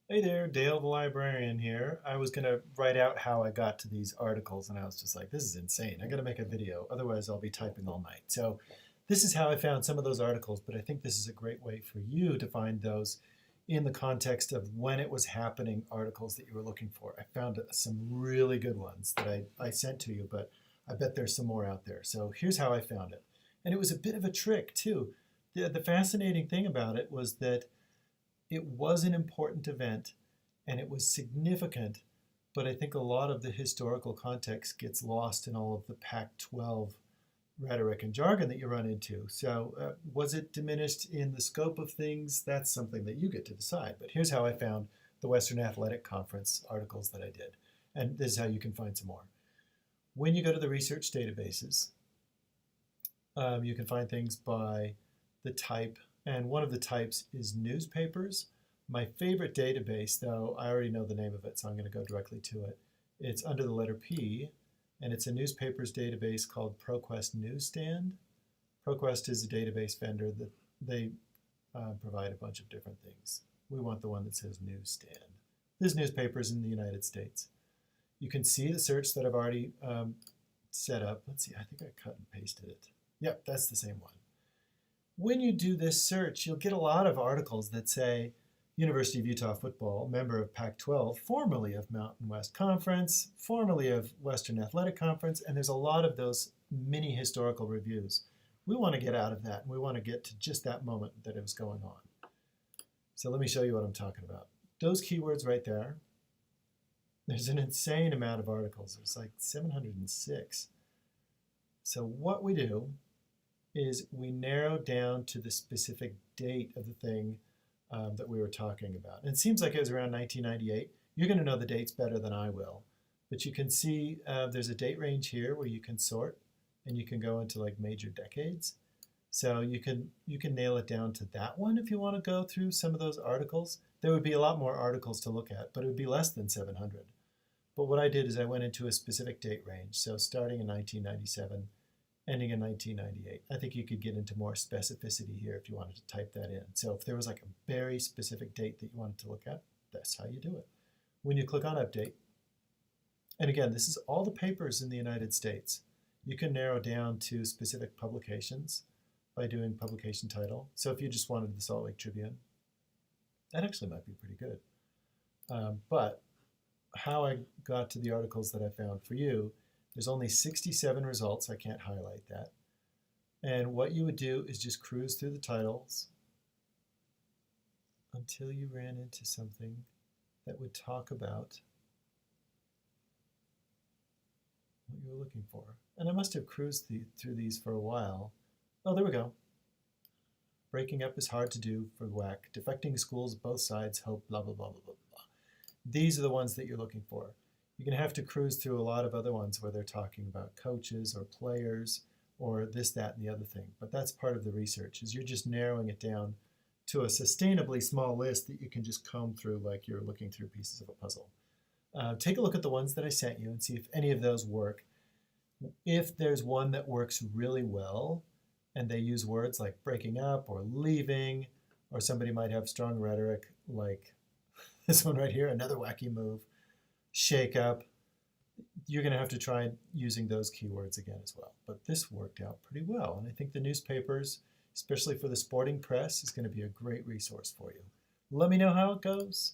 Hey there, Dale the librarian here. I was going to write out how I got to these articles, and I was just like, this is insane. I got to make a video, otherwise, I'll be typing all night. So, this is how I found some of those articles, but I think this is a great way for you to find those in the context of when it was happening articles that you were looking for. I found some really good ones that I sent to you, but I bet there's some more out there. So, here's how I found it. And it was a bit of a trick, too. The fascinating thing about it was that it was an important event and it was significant, but I think a lot of the historical context gets lost in all of the Pac-12 rhetoric and jargon that you run into. So, was it diminished in the scope of things? That's something that you get to decide. But here's how I found the Western Athletic Conference articles that I did. And this is how you can find some more. When you go to the research databases, you can find things by the type, and one of the types is newspapers. My favorite database, though, I already know the name of it, so I'm going to go directly to it. It's under the letter P, and it's a newspapers database called ProQuest Newsstand. ProQuest is a database vendor that they provide a bunch of different things. We want the one that says Newsstand. There's newspapers in the United States. You can see the search that I've already set up. Let's see, I think I cut and pasted it. Yep, that's the same one. When you do this search, you'll get a lot of articles that say University of Utah football, member of Pac-12, formerly of Mountain West Conference, formerly of Western Athletic Conference, and there's a lot of those mini historical reviews. We want to get out of that, and we want to get to just that moment that it was going on. So let me show you what I'm talking about. Those keywords right there, there's an insane amount of articles. There's like 706. So what we do is we narrow down to the specific date of the thing that we were talking about. And it seems like it was around 1998. You're going to know the dates better than I will. But you can see there's a date range here where you can sort, and you can go into like major decades. So you can nail it down to that one if you want to go through some of those articles. There would be a lot more articles to look at, but it would be less than 700. But what I did is I went into a specific date range. So starting in 1997, ending in 1998. I think you could get into more specificity here if you wanted to type that in. So if there was like a very specific date that you wanted to look at, that's how you do it. When you click on Update, and again, this is all the papers in the United States. You can narrow down to specific publications by doing publication title. So if you just wanted the Salt Lake Tribune, that actually might be pretty good. But how I got to the articles that I found for you, there's only 67 results. I can't highlight that. And what you would do is just cruise through the titles until you ran into something that would talk about what you were looking for. And I must have cruised through these for a while. Oh, there we go. Breaking up is hard to do for WAC. Defecting schools, both sides hope, blah, blah, blah, blah, blah, blah. These are the ones that you're looking for. You're going to have to cruise through a lot of other ones where they're talking about coaches or players or this, that, and the other thing. But that's part of the research, is you're just narrowing it down to a sustainably small list that you can just comb through like you're looking through pieces of a puzzle. Take a look at the ones that I sent you and see if any of those work. If there's one that works really well and they use words like breaking up or leaving, or somebody might have strong rhetoric like this one right here, another wacky move, shake up, you're going to have to try using those keywords again as well. But this worked out pretty well. And I think the newspapers, especially for the sporting press, is going to be a great resource for you. Let me know how it goes.